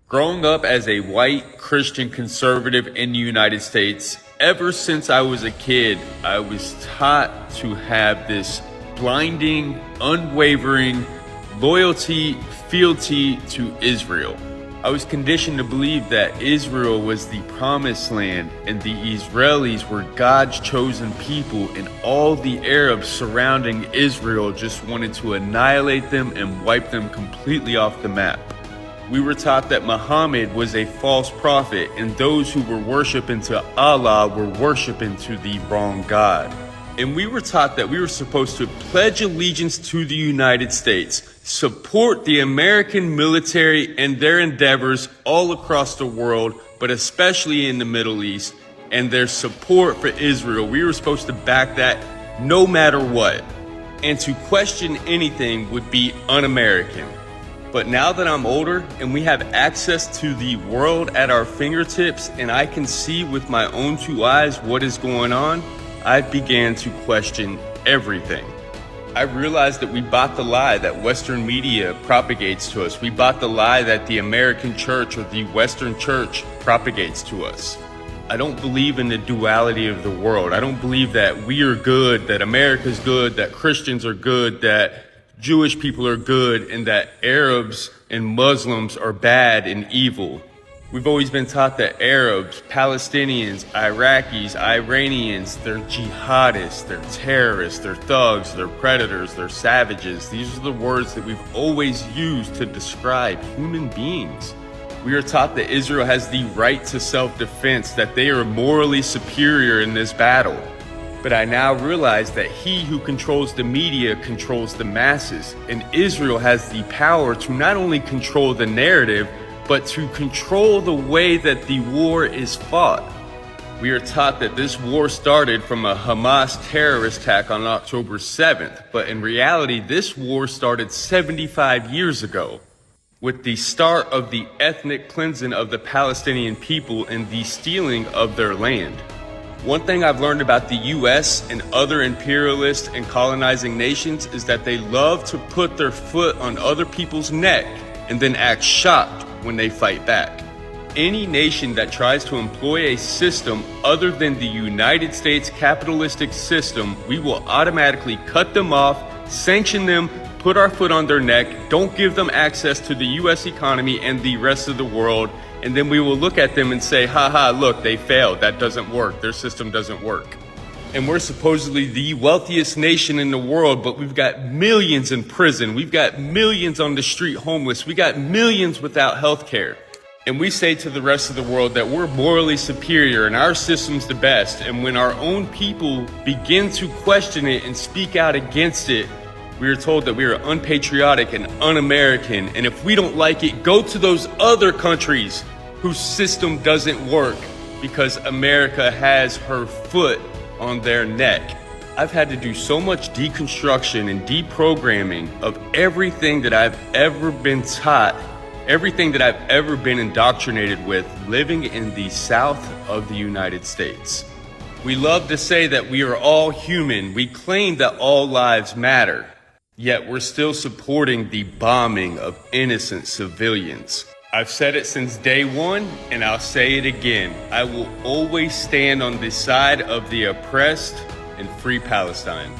Growing up as a white Christian conservative in the United States, ever since I was a kid, I was taught to have this blinding, unwavering loyalty, fealty to Israel. I was conditioned to believe that Israel was the promised land and the Israelis were God's chosen people, and all the Arabs surrounding Israel just wanted to annihilate them and wipe them completely off the map. We were taught that Muhammad was a false prophet and those who were worshiping to Allah were worshiping to the wrong God. And we were taught that we were supposed to pledge allegiance to the United States, support the American military and their endeavors all across the world, but especially in the Middle East, and their support for Israel. We were supposed to back that no matter what. And to question anything would be un-American. But now that I'm older and we have access to the world at our fingertips and I can see with my own two eyes what is going on, I began to question everything. I realized that we bought the lie that Western media propagates to us. We bought the lie that the American church or the Western church propagates to us. I don't believe in the duality of the world. I don't believe that we are good, that America's good, that Christians are good, that Jewish people are good, and that Arabs and Muslims are bad and evil. We've always been taught that Arabs, Palestinians, Iraqis, Iranians, they're jihadists, they're terrorists, they're thugs, they're predators, they're savages. These are the words that we've always used to describe human beings. We are taught that Israel has the right to self-defense, that they are morally superior in this battle. But I now realize that he who controls the media controls the masses, and Israel has the power to not only control the narrative, but to control the way that the war is fought. We are taught that this war started from a Hamas terrorist attack on October 7th, but in reality, this war started 75 years ago, with the start of the ethnic cleansing of the Palestinian people and the stealing of their land. One thing I've learned about the US and other imperialist and colonizing nations is that they love to put their foot on other people's neck and then act shocked when they fight back. Any nation that tries to employ a system other than the United States capitalistic system, we will automatically cut them off, sanction them, put our foot on their neck, don't give them access to the US economy and the rest of the world, and then we will look at them and say, haha, look, they failed. That doesn't work. Their system doesn't work. And we're supposedly the wealthiest nation in the world, but we've got millions in prison. We've got millions on the street homeless. We got millions without health care. And we say to the rest of the world that we're morally superior and our system's the best. And when our own people begin to question it and speak out against it, we are told that we are unpatriotic and un-American. And if we don't like it, go to those other countries whose system doesn't work because America has her foot on their neck. I've had to do so much deconstruction and deprogramming of everything that I've ever been taught, everything that I've ever been indoctrinated with living in the South of the United States. We love to say that we are all human. We claim that all lives matter, yet we're still supporting the bombing of innocent civilians. I've said it since day one, and I'll say it again. I will always stand on the side of the oppressed and free Palestine.